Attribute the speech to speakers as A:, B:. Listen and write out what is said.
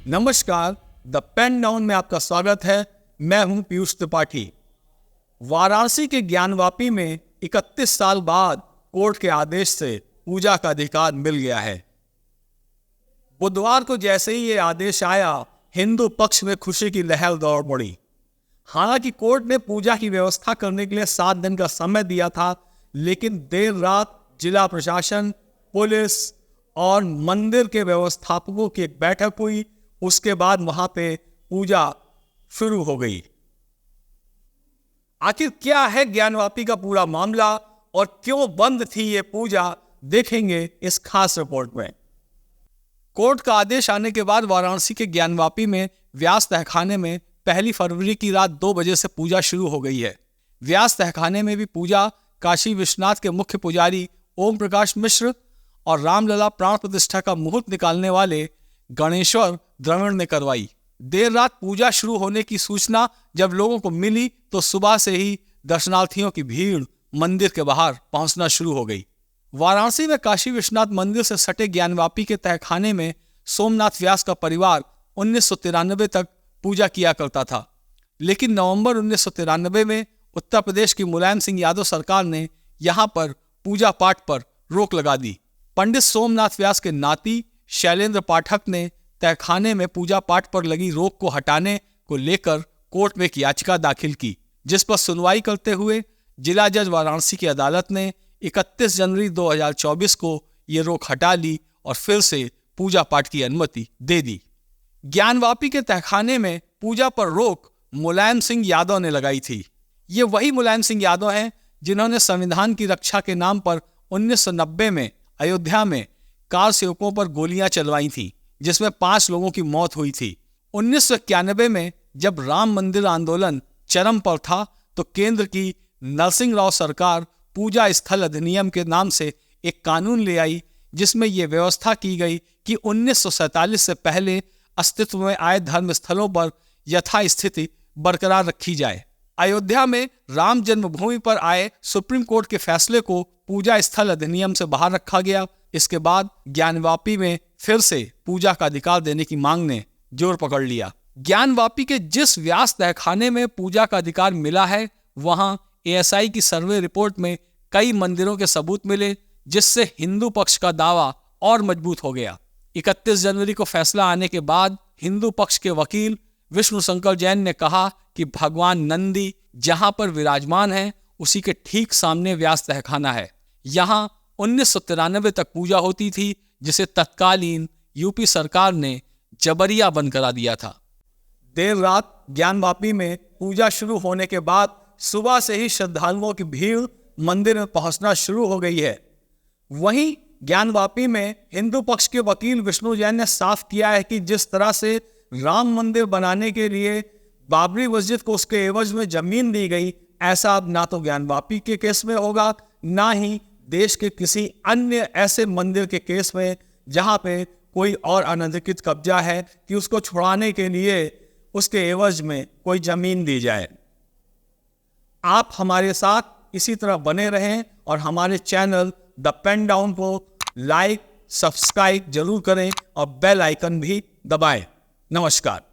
A: नमस्कार, the pen down में आपका स्वागत है। मैं हूं पीयूष त्रिपाठी। वाराणसी के ज्ञानवापी में 31 साल बाद कोर्ट के आदेश से पूजा का अधिकार मिल गया है। बुधवार को जैसे ही ये आदेश आया, हिंदू पक्ष में खुशी की लहर दौड़ पड़ी। हालांकि कोर्ट ने पूजा की व्यवस्था करने के लिए 7 दिन का समय दिया था, लेकिन देर रात जिला प्रशासन, पुलिस और मंदिर के व्यवस्थापकों की एक बैठक हुई। उसके बाद वहां पे पूजा शुरू हो गई। आखिर क्या है ज्ञानवापी का पूरा मामला और क्यों बंद थी ये पूजा, देखेंगे इस खास रिपोर्ट में। कोर्ट का आदेश आने के बाद वाराणसी के ज्ञानवापी में व्यास तहखाने में 1 फरवरी की रात 2 बजे से पूजा शुरू हो गई है। व्यास तहखाने में भी पूजा काशी विश्वनाथ के मुख्य पुजारी ओम प्रकाश मिश्र और रामलला प्राण प्रतिष्ठा का मुहूर्त निकालने वाले गणेश्वर द्रविड़ ने करवाई। देर रात पूजा शुरू होने की सूचना जब लोगों को मिली तो सुबह से ही दर्शनार्थियों की भीड़ मंदिर के बाहर पहुंचना शुरू हो गई। वाराणसी में काशी विश्वनाथ मंदिर से सटे ज्ञानवापी के तहखाने में सोमनाथ व्यास का परिवार 1993 तक पूजा किया करता था, लेकिन नवंबर 1993 में उत्तर प्रदेश की मुलायम सिंह यादव सरकार ने यहां पर पूजा पाठ पर रोक लगा दी। पंडित सोमनाथ व्यास के नाती शैलेंद्र पाठक ने तहखाने में पूजा पाठ पर लगी रोक को हटाने को लेकर कोर्ट में एक याचिका दाखिल की, जिस पर सुनवाई करते हुए जिला जज वाराणसी की अदालत ने 31 जनवरी 2024 को ये रोक हटा ली और फिर से पूजा पाठ की अनुमति दे दी। ज्ञानवापी के तहखाने में पूजा पर रोक मुलायम सिंह यादव ने लगाई थी। ये वही मुलायम सिंह यादव हैं जिन्होंने संविधान की रक्षा के नाम पर 1990 में अयोध्या में कार सेवकों पर गोलियां चलवाई थी, जिसमें 5 लोगों की मौत हुई थी। 1991 में जब राम मंदिर आंदोलन चरम पर था तो केंद्र की नरसिंह राव सरकार पूजा स्थल अधिनियम के नाम से एक कानून ले आई, जिसमें यह व्यवस्था की गई कि 1947 से पहले अस्तित्व में आए धर्म स्थलों पर यथास्थिति बरकरार रखी जाए। अयोध्या में राम जन्मभूमि पर आए सुप्रीम कोर्ट के फैसले को पूजा स्थल अधिनियम से बाहर रखा गया। इसके बाद ज्ञानवापी में फिर से पूजा का अधिकार देने की मांग ने जोर पकड़ लिया। ज्ञानवापी के जिस व्यास तहखाने में पूजा का अधिकार मिला है, वहां एएसआई की सर्वे रिपोर्ट में कई मंदिरों के सबूत मिले, जिससे हिंदू पक्ष का दावा और मजबूत हो गया। 31 जनवरी को फैसला आने के बाद हिंदू पक्ष के वकील विष्णु शंकर जैन ने कहा कि भगवान नंदी जहां पर विराजमान है, उसी के ठीक सामने व्यास तहखाना है। यहाँ 1993 तक पूजा होती थी, जिसे तत्कालीन यूपी सरकार ने जबरिया बंद करा दिया था। देर रात ज्ञानवापी में पूजा शुरू होने के बाद सुबह से ही श्रद्धालुओं की भीड़ मंदिर में पहुंचना शुरू हो गई है। वहीं ज्ञानवापी में हिंदू पक्ष के वकील विष्णु जैन ने साफ किया है कि जिस तरह से राम मंदिर बनाने के लिए बाबरी मस्जिद को उसके एवज में जमीन दी गई, ऐसा अब ना तो ज्ञानवापी के केस में होगा, ना ही देश के किसी अन्य ऐसे मंदिर के केस में जहां पे कोई और अनधिकृत कब्जा है कि उसको छुड़ाने के लिए उसके एवज में कोई जमीन दी जाए। आप हमारे साथ इसी तरह बने रहें और हमारे चैनल द पेन डाउन को लाइक, सब्सक्राइब जरूर करें और बेल आइकन भी दबाएं। नमस्कार।